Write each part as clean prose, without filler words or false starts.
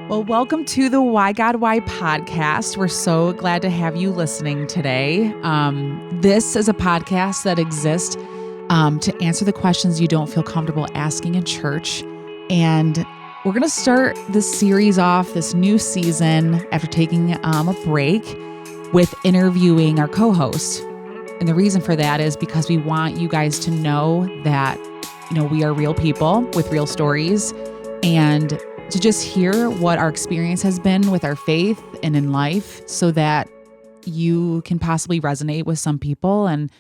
Well, welcome to the Why God Why podcast. We're so glad to have you listening today. This is a podcast that exists to answer the questions you don't feel comfortable asking in church. And we're going to start this series off, this new season, after taking a break with interviewing our co-host. And the reason for that is because we want you guys to know that, we are real people with real stories, and to just hear what our experience has been with our faith and in life so that you can possibly resonate with some people and,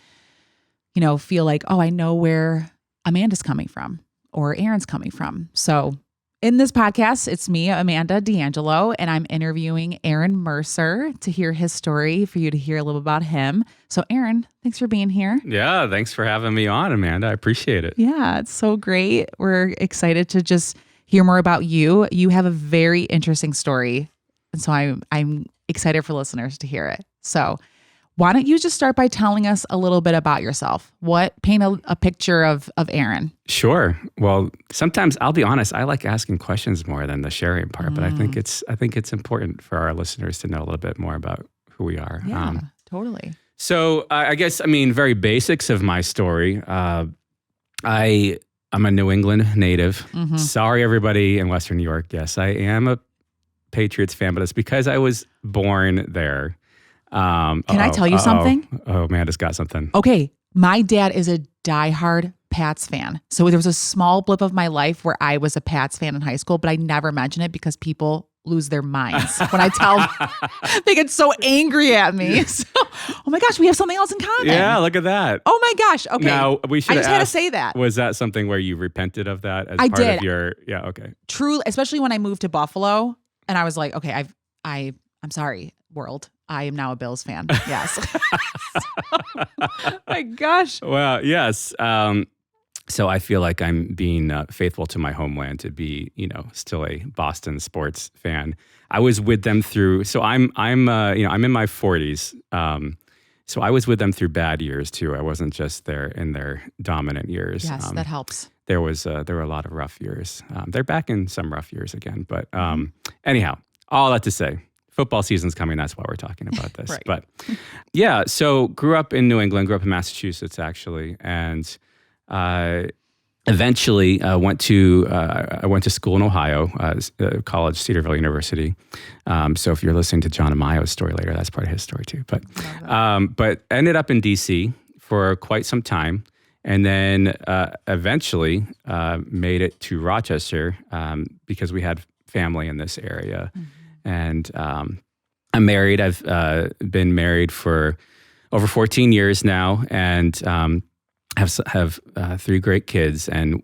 feel like, oh, I know where Amanda's coming from or Aaron's coming from. So in this podcast, it's me, Amanda D'Angelo, and I'm interviewing Aaron Mercer to hear his story, for you to hear a little about him. So Aaron, thanks for being here. Yeah, thanks for having me on, Amanda. I appreciate it. Yeah, it's so great. We're excited to just hear more about you. You have a very interesting story, and so I'm excited for listeners to hear it. So why don't you just start by telling us a little bit about yourself? Paint a picture of Aaron. Sure. Well, sometimes I'll be honest, I like asking questions more than the sharing part, but I think it's important for our listeners to know a little bit more about who we are. Yeah, totally. So I guess, very basics of my story. I'm a New England native. Mm-hmm. Sorry, everybody in Western New York. Yes, I am a Patriots fan, but it's because I was born there. Can I tell you something? Oh, Amanda's got something. Okay, my dad is a diehard Pats fan. So there was a small blip of my life where I was a Pats fan in high school, but I never mention it because people lose their minds when I tell them. They get so angry at me. So, oh my gosh, we have something else in common. Yeah, look at that. Oh my gosh. Okay. Now, we should I just had to say that. Was that something where you repented of that as I part did. of your, yeah, okay. Truly, especially when I moved to Buffalo and I was like, okay, I'm sorry, world. I am now a Bills fan. Yes. My gosh. Well, yes. So I feel like I'm being faithful to my homeland to be, still a Boston sports fan. I was with them through. So I'm in my 40s. So I was with them through bad years too. I wasn't just there in their dominant years. Yes, that helps. There were a lot of rough years. They're back in some rough years again. But anyhow, all that to say, football season's coming. That's why we're talking about this. Right. But yeah, so grew up in New England, grew up in Massachusetts actually, and eventually went to school in Ohio, college, Cedarville University. So if you're listening to John Amayo's story later, that's part of his story too. But ended up in DC for quite some time, and then eventually made it to Rochester because we had family in this area. Mm-hmm. And I'm married. I've been married for over 14 years now, and have 3 great kids. And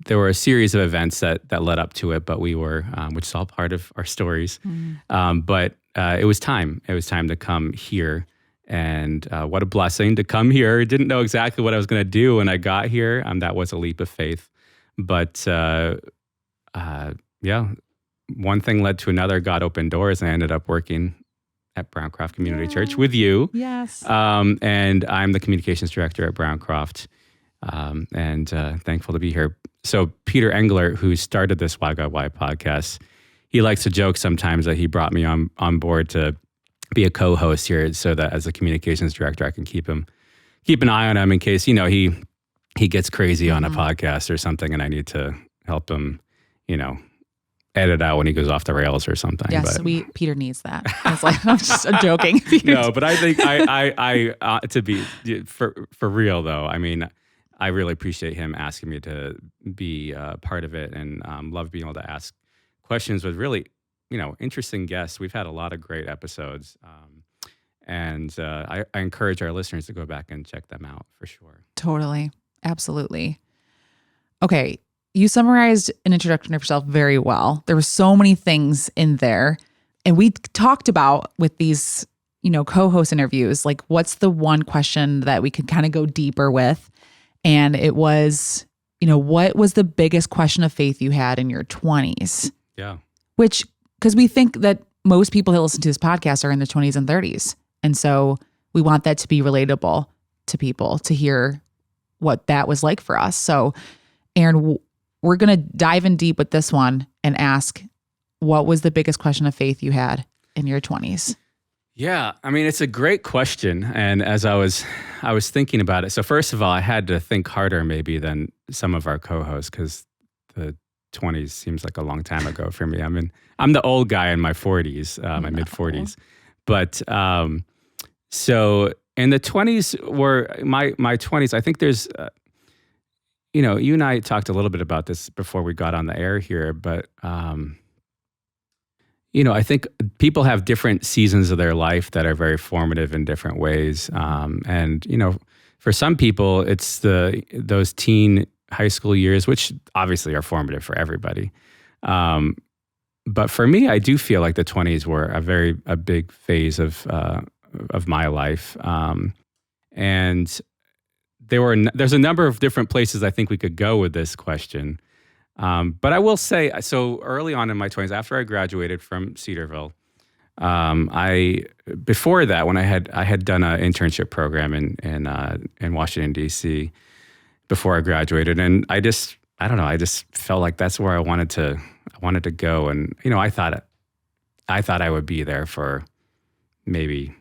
there were a series of events that led up to it, but we were, which is all part of our stories. Mm-hmm. But it was time. It was time to come here, and what a blessing to come here. Didn't know exactly what I was going to do when I got here. That was a leap of faith, but yeah. One thing led to another. God opened doors, and I ended up working at Browncroft Community Church with you. Yes. And I'm the communications director at Browncroft, and thankful to be here. So Peter Engler, who started this Why God Why podcast, he likes to joke sometimes that he brought me on board to be a co-host here, so that as a communications director, I can keep an eye on him in case he gets crazy on a podcast or something, and I need to help him, edit out when he goes off the rails or something. Yes, Peter needs that. I'm just joking. No, but I think I to be for real though. I really appreciate him asking me to be part of it, and love being able to ask questions with really, interesting guests. We've had a lot of great episodes, and I encourage our listeners to go back and check them out for sure. Totally, absolutely. Okay. You summarized an introduction of yourself very well. There were so many things in there. And we talked about with these, co-host interviews, like what's the one question that we could kind of go deeper with? And it was, what was the biggest question of faith you had in your 20s? Yeah. Because we think that most people that listen to this podcast are in their 20s and 30s. And so we want that to be relatable to people, to hear what that was like for us. So Aaron, we're going to dive in deep with this one and ask, what was the biggest question of faith you had in your 20s? Yeah, I mean, it's a great question. And as I was thinking about it, so first of all, I had to think harder maybe than some of our co-hosts, because the 20s seems like a long time ago for me. I'm the old guy in my 40s, my mid 40s. But so in the 20s were my 20s, I think there's, you and I talked a little bit about this before we got on the air here, but I think people have different seasons of their life that are very formative in different ways. And for some people, it's those teen high school years, which obviously are formative for everybody. But for me, I do feel like the 20s were a big phase of my life. And there's a number of different places I think we could go with this question. But I will say, so early on in my 20s, after I graduated from Cedarville, before that, when I had done an internship program in Washington, D.C. before I graduated, and I just felt like that's where I wanted to go, and I thought I would be there for maybe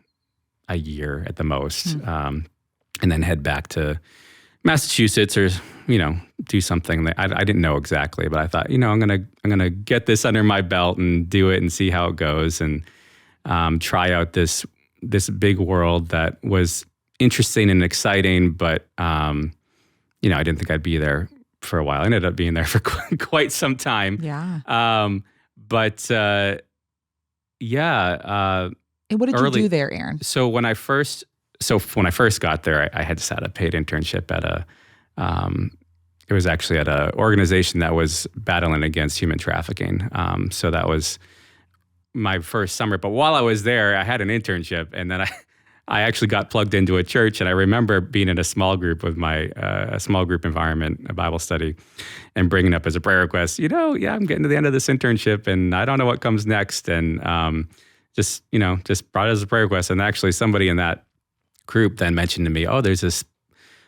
a year at the most, and then head back to Massachusetts or do something that I didn't know exactly, but I thought I'm gonna get this under my belt and do it and see how it goes, and try out this big world that was interesting and exciting, but I didn't think I'd be there for a while. I ended up being there for quite some time. Yeah. But yeah. And what did you do there, Aaron? So when I first got there, I had had a paid internship at it was actually at an organization that was battling against human trafficking. So that was my first summer. But while I was there, I had an internship, and then I actually got plugged into a church. And I remember being in a small group with a small group environment, a Bible study, and bringing up as a prayer request, I'm getting to the end of this internship, and I don't know what comes next. And just brought it as a prayer request. And actually somebody in that group then mentioned to me, there's this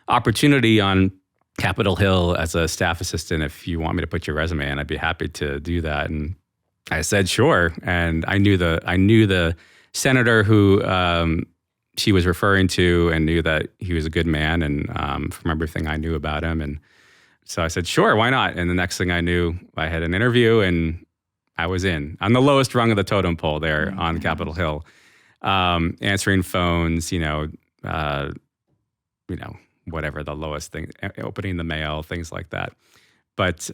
opportunity on Capitol Hill as a staff assistant. If you want me to put your resume in, I'd be happy to do that. And I said, sure. And I knew the senator who she was referring to, and knew that he was a good man, and from everything I knew about him. And so I said, sure, why not? And the next thing I knew, I had an interview, and I was on the lowest rung of the totem pole there on Capitol Hill, answering phones, whatever the lowest thing, opening the mail, things like that. But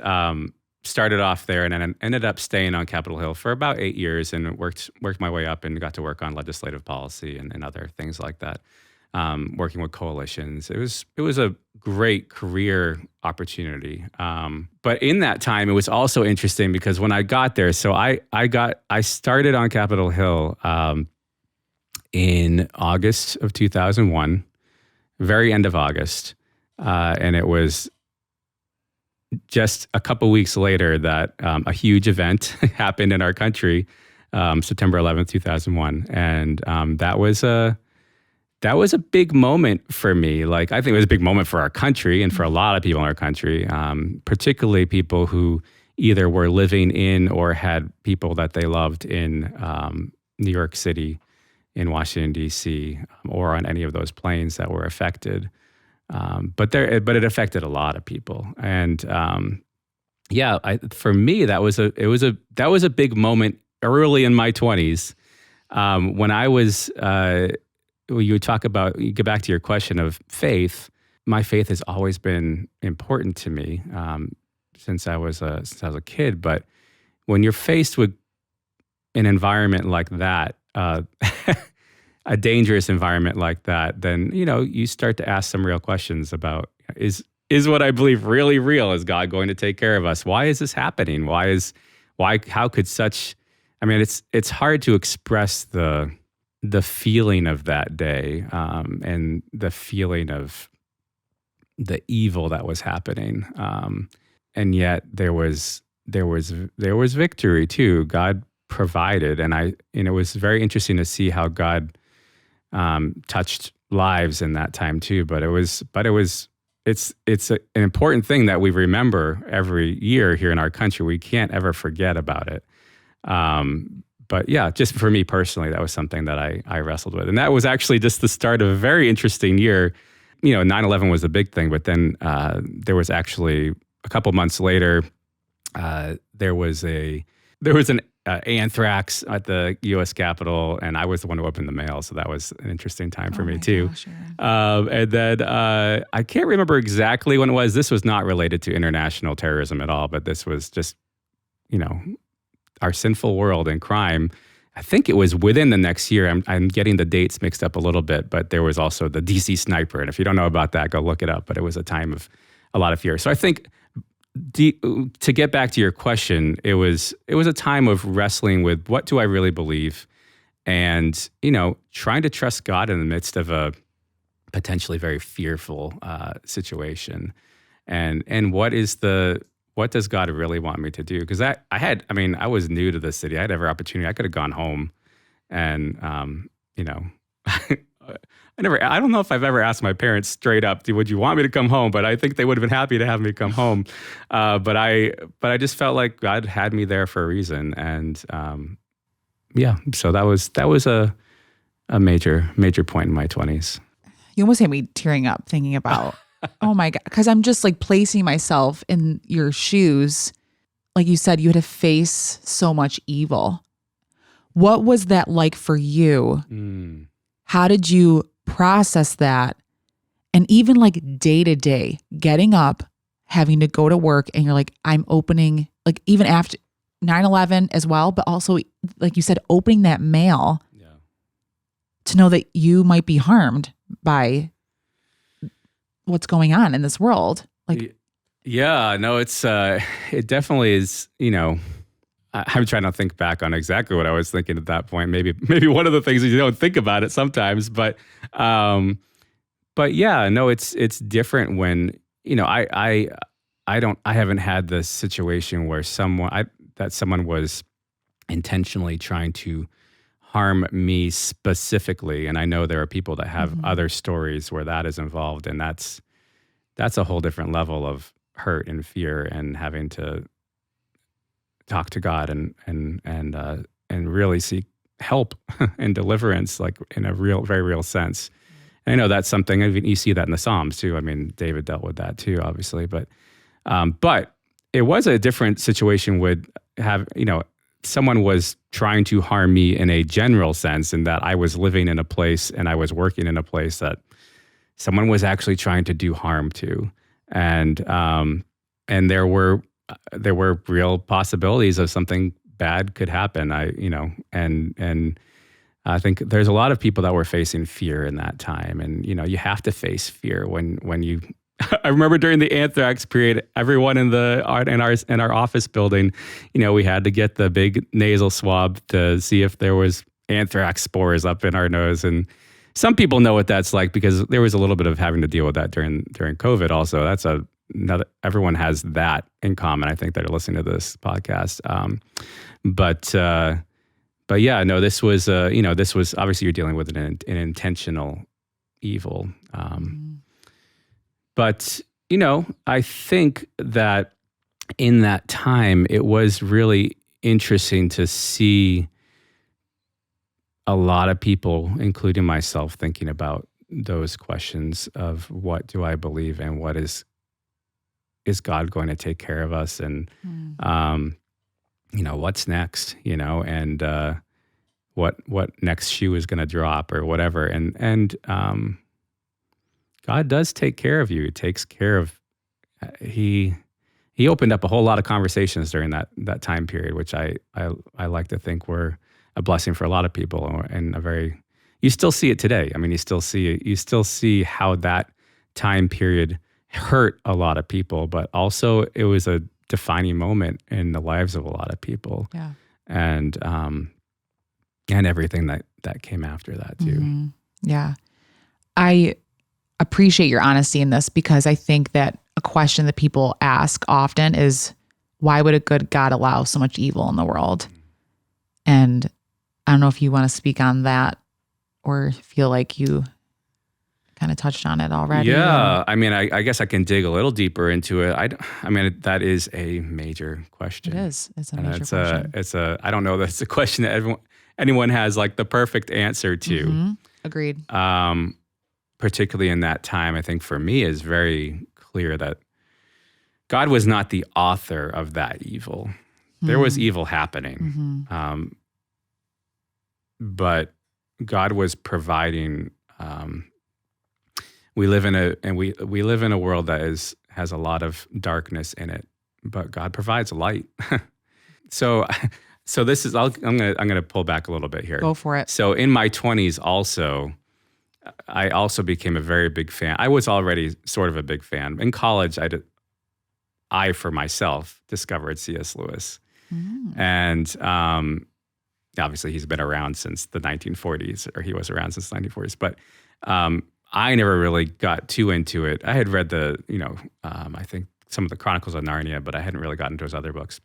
started off there, and then ended up staying on Capitol Hill for about 8 years, and worked my way up and got to work on legislative policy and other things like that, working with coalitions. It was a great career opportunity. But in that time, it was also interesting because when I got there, so I started on Capitol Hill in August of 2001. Very end of August. And it was just a couple weeks later that a huge event happened in our country, September 11th, 2001. And that was a big moment for me. Like, I think it was a big moment for our country and for a lot of people in our country, particularly people who either were living in or had people that they loved in New York City, in Washington, D.C., or on any of those planes that were affected. But it affected a lot of people. And for me, that was a big moment early in my 20s. When I was, you get back to your question of faith. My faith has always been important to me since I was a kid. But when you're faced with an environment like that, a dangerous environment like that, then you start to ask some real questions about is what I believe really real? Is God going to take care of us? Why is this happening? How could such? I mean, it's hard to express the feeling of that day, and the feeling of the evil that was happening, and yet there was victory too. God provided, and it was very interesting to see how God touched lives in that time too. It's an important thing that we remember every year here in our country. We can't ever forget about it. But yeah, just for me personally, that was something that I wrestled with. And that was actually just the start of a very interesting year. 9/11 was the big thing, but then there was actually a couple months later, there was an anthrax at the U.S. Capitol, and I was the one who opened the mail, so that was an interesting time for me too. Gosh, And then I can't remember exactly when it was. This was not related to international terrorism at all, but this was just, our sinful world and crime. I think it was within the next year. I'm getting the dates mixed up a little bit, but there was also the DC sniper. And if you don't know about that, go look it up. But it was a time of a lot of fear. So I think to get back to your question, it was a time of wrestling with what do I really believe, and trying to trust God in the midst of a potentially very fearful situation, and what does God really want me to do? Because I was new to this city. I had every opportunity. I could have gone home, and I don't know if I've ever asked my parents straight up, would you want me to come home? But I think they would have been happy to have me come home. But I just felt like God had me there for a reason. And so that was a major point in my 20s. You almost had me tearing up thinking about, oh my God, because I'm just like placing myself in your shoes. Like you said, you had to face so much evil. What was that like for you? How did you process that? And even like day to day, getting up, having to go to work, and you're like, I'm opening, like even after 9/11 as well, but also, like you said, opening that mail to know that you might be harmed by what's going on in this world. Like, yeah, no, it definitely is, I'm trying to think back on exactly what I was thinking at that point. Maybe one of the things is you don't think about it sometimes, but yeah, no, it's different when, I haven't had the situation where someone was intentionally trying to harm me specifically. And I know there are people that have other stories where that is involved, and that's a whole different level of hurt and fear and having to talk to God and really seek help and deliverance, like in a very real sense. And I know that's something, you see that in the Psalms too. I mean, David dealt with that too, obviously, but it was a different situation with someone was trying to harm me in a general sense, in that I was living in a place and I was working in a place that someone was actually trying to do harm to. And there were real possibilities of something bad could happen. And I think there's a lot of people that were facing fear in that time. And, you have to face fear when you, I remember during the anthrax period, everyone in our office building, we had to get the big nasal swab to see if there was anthrax spores up in our nose. And some people know what that's like, because there was a little bit of having to deal with that during COVID also. That's everyone has that in common, I think, that are listening to this podcast. But yeah, no, this was obviously you're dealing with an intentional evil. But, I think that in that time, it was really interesting to see a lot of people, including myself, thinking about those questions of what do I believe and what is God going to take care of us? And, what's next, and what next shoe is going to drop or whatever. And God does take care of you. He takes care of, he opened up a whole lot of conversations during that time period, which I like to think were a blessing for a lot of people, and you still see it today. I mean, you still see how that time period hurt a lot of people, but also it was a defining moment in the lives of a lot of people. Yeah. And everything that came after that too. Mm-hmm. Yeah. I appreciate your honesty in this, because I think that a question that people ask often is, why would a good God allow so much evil in the world? And I don't know if you want to speak on that or feel like you kind of touched on it already. Yeah. I mean, I guess I can dig a little deeper into it. I mean, that is a major question. It is. It's a major question. I don't know that it's a question that anyone has like the perfect answer to. Mm-hmm. Agreed. Particularly in that time, I think for me is very clear that God was not the author of that evil. There was evil happening. But God was providing. We live in a world that has a lot of darkness in it, but God provides light. So this is. I'm gonna pull back a little bit here. Go for it. So in my 20s, I also became a very big fan. I was already sort of a big fan in college. I for myself discovered C.S. Lewis, and obviously he's been around since the 1940s, or he was around since the 1940s. But I never really got too into it. I had read I think some of the Chronicles of Narnia, but I hadn't really gotten into his other books.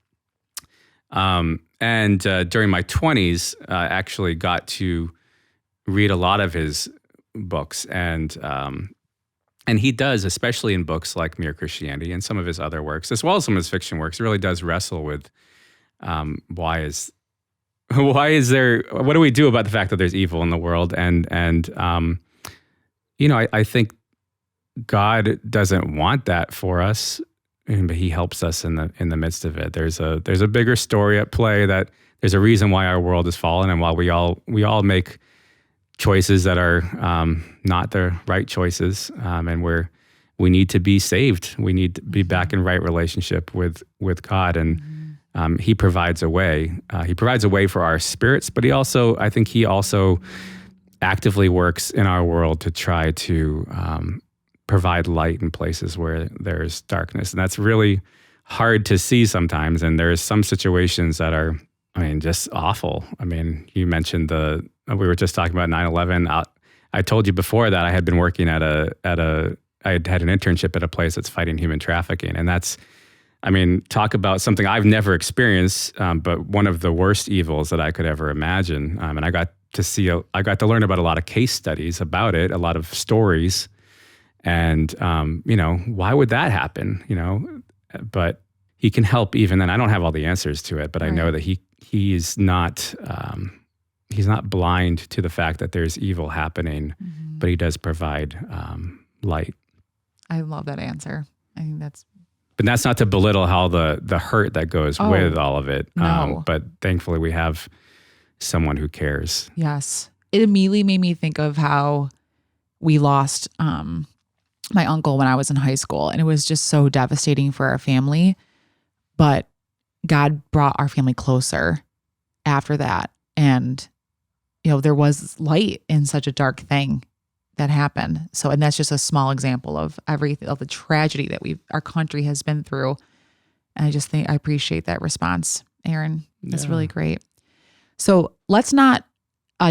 And during my 20s, I actually got to read a lot of his books, and he does, especially in books like Mere Christianity and some of his other works, as well as some of his fiction works, he really does wrestle with why is there, what do we do about the fact that there's evil in the world? And I think God doesn't want that for us, but he helps us in the midst of it. There's a bigger story at play, that there's a reason why our world is fallen, and while we all make choices that are not the right choices, and we need to be saved. We need to be back in right relationship with God, and he provides a way. He provides a way for our spirits, but I think he also actively works in our world to try to provide light in places where there's darkness, and that's really hard to see sometimes. And there's some situations that are, just awful. You mentioned we were just talking about 9/11. I told you before that I had been working I had had an internship at a place that's fighting human trafficking. And that's, talk about something I've never experienced, but one of the worst evils that I could ever imagine. And I got to learn about a lot of case studies about it, a lot of stories. And, why would that happen? But he can help even then. I don't have all the answers to it, but I know that he's not blind to the fact that there's evil happening, but he does provide light. I love that answer. I think that's... But that's not to belittle how the hurt that goes with all of it. No. But thankfully we have someone who cares. Yes. It immediately made me think of how we lost my uncle when I was in high school, and it was just so devastating for our family. But God brought our family closer after that. And, there was light in such a dark thing that happened. So, and that's just a small example of the tragedy that our country has been through. And I just think I appreciate that response, Aaron. That's really great. So let's not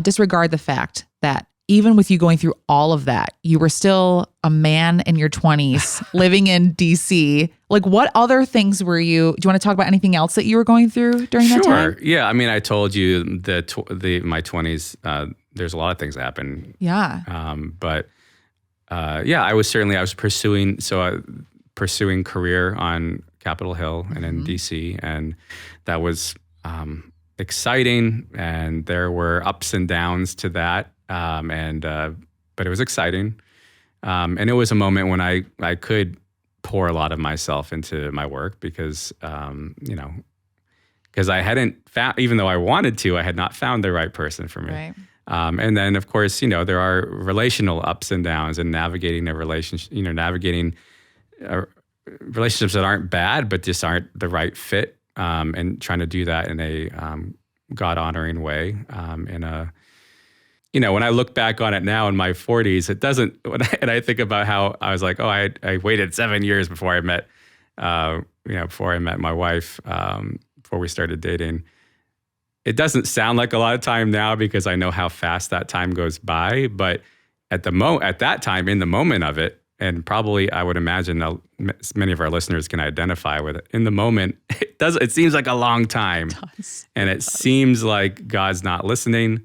disregard the fact that even with you going through all of that, you were still a man in your 20s living in DC. Like, what other things were you? Do you want to talk about anything else that you were going through during that time? Sure. Yeah. I told you that my 20s, there's a lot of things that happen. Yeah. I was pursuing career on Capitol Hill and in DC, and that was exciting. And there were ups and downs to that. But it was exciting. And it was a moment when I could pour a lot of myself into my work because I hadn't found, even though I wanted to, I had not found the right person for me. Right. And then of course, there are relational ups and downs, and navigating a relationship, navigating relationships that aren't bad, but just aren't the right fit. And trying to do that in a God-honoring way, when I look back on it now in my 40s, it doesn't, and I think about how I was like, I waited 7 years before I met my wife, before we started dating. It doesn't sound like a lot of time now because I know how fast that time goes by, but at that time, in the moment of it, and probably I would imagine many of our listeners can identify with it. In the moment, it seems like a long time. It does. And it seems like God's not listening.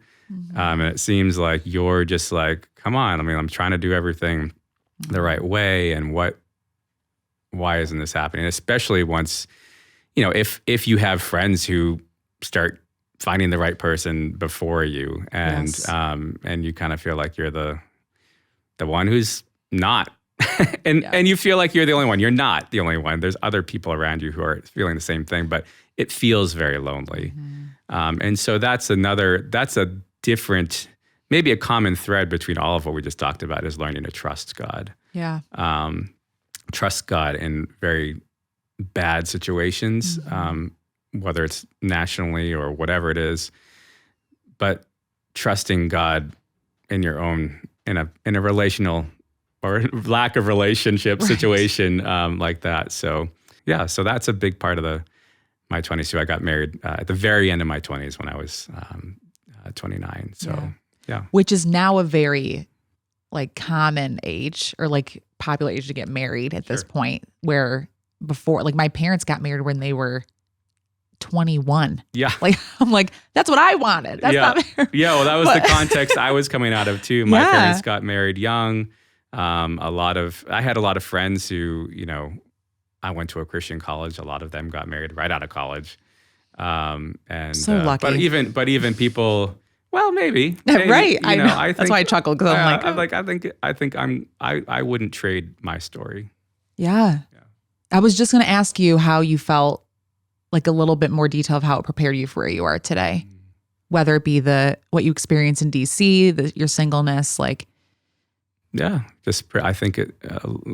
And it seems like you're just like, come on. I mean, I'm trying to do everything the right way. And why isn't this happening? Especially once, if you have friends who start finding the right person before you and you kind of feel like you're the one who's not. And you feel like you're the only one. You're not the only one. There's other people around you who are feeling the same thing, but it feels very lonely. And so that's a different, maybe a common thread between all of what we just talked about is learning to trust God. Yeah. Trust God in very bad situations, whether it's nationally or whatever it is, but trusting God in your own, in a relational or lack of relationship situation like that. So so that's a big part of my 20s too. I got married at the very end of my 20s when I was 29. So yeah. Which is now a very like common age or like popular age to get married at this point, where before, like my parents got married when they were 21. Yeah. Like, I'm like, that's what I wanted. That's not married. Yeah. Well, that was the context I was coming out of too. My parents got married young. I had a lot of friends who, I went to a Christian college. A lot of them got married right out of college. And so lucky. But even people, well, maybe. Right. I know. I think, that's why I chuckled, because I'm like, I wouldn't trade my story. Yeah. I was just going to ask you how you felt, like a little bit more detail of how it prepared you for where you are today, whether it be what you experienced in DC, your singleness, like. Yeah, I think it,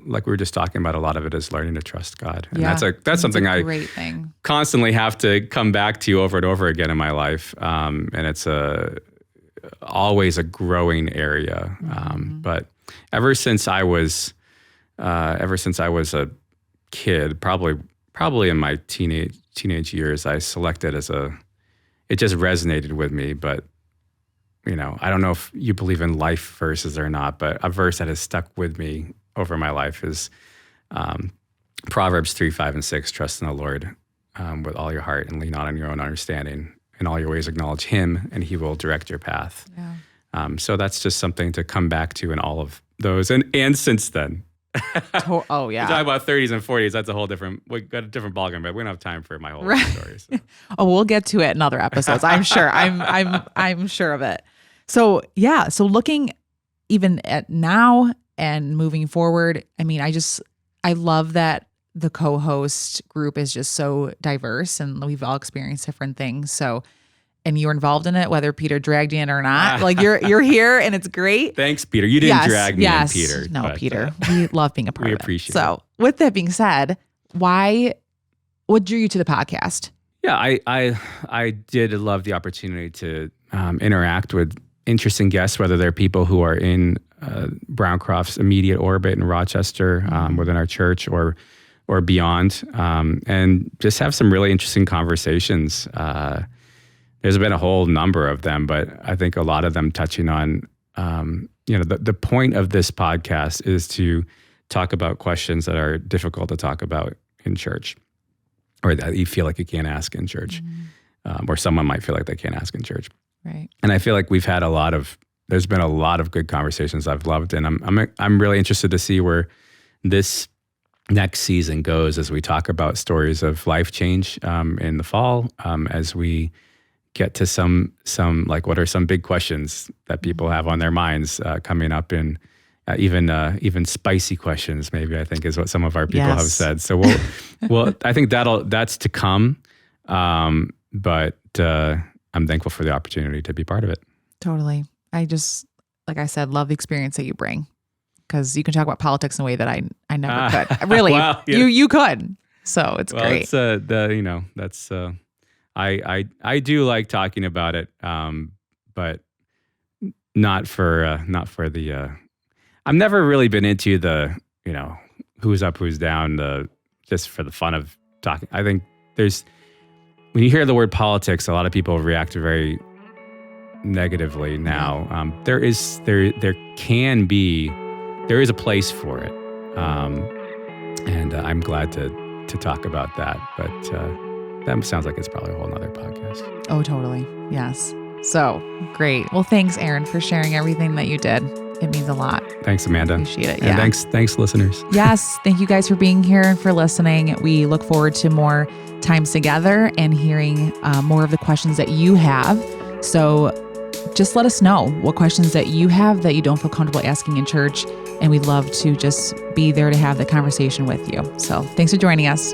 like we were just talking about, a lot of it is learning to trust God, and that's something great thing. Constantly have to come back to over and over again in my life, and it's always a growing area. But ever since I was a kid, probably in my teenage years, I selected it just resonated with me. But I don't know if you believe in life verses or not, but a verse that has stuck with me over my life is Proverbs 3, 5, and 6. Trust in the Lord with all your heart and lean not on your own understanding. In all your ways acknowledge Him, and He will direct your path. Yeah. So that's just something to come back to in all of those, and since then. Oh yeah. We're talking about 30s and 40s. That's we got a different ballgame, but we don't have time for my whole life story. So. Oh, we'll get to it in other episodes. I'm sure. I'm sure of it. So yeah. So looking even at now and moving forward, I mean, I love that the co-host group is just so diverse, and we've all experienced different things. So. And you're involved in it, whether Peter dragged you in or not. Like you're here, and it's great. Thanks, Peter. You didn't drag me in, Peter. No, but, Peter. We love being a part of it. We appreciate it. So with that being said, what drew you to the podcast? Yeah, I did love the opportunity to interact with interesting guests, whether they're people who are in Browncroft's immediate orbit in Rochester, within our church, or beyond, and just have some really interesting conversations. There's been a whole number of them, but I think a lot of them touching on, the point of this podcast is to talk about questions that are difficult to talk about in church, or that you feel like you can't ask in church, or someone might feel like they can't ask in church. Right. And I feel like there's been a lot of good conversations I've loved, and I'm really interested to see where this next season goes as we talk about stories of life change in the fall, as we get to some like, what are some big questions that people have on their minds coming up, in even spicy questions, maybe, I think is what some of our people have said. So we'll I think that's to come. But I'm thankful for the opportunity to be part of it. Totally. I just, like I said, love the experience that you bring, because you can talk about politics in a way that I never could. Really, well, you could. So it's great. It's that's. I do like talking about it, but not for the. I've never really been into the who's up, who's down, just for the fun of talking. I think when you hear the word politics, a lot of people react very negatively now. There is a place for it, and I'm glad to talk about that, but. That sounds like it's probably a whole nother podcast. Oh, totally. Yes. So great. Well, thanks, Aaron, for sharing everything that you did. It means a lot. Thanks, Amanda. Appreciate it. And thanks, listeners. Yes. Thank you guys for being here and for listening. We look forward to more times together and hearing more of the questions that you have. So just let us know what questions that you have that you don't feel comfortable asking in church. And we'd love to just be there to have the conversation with you. So thanks for joining us.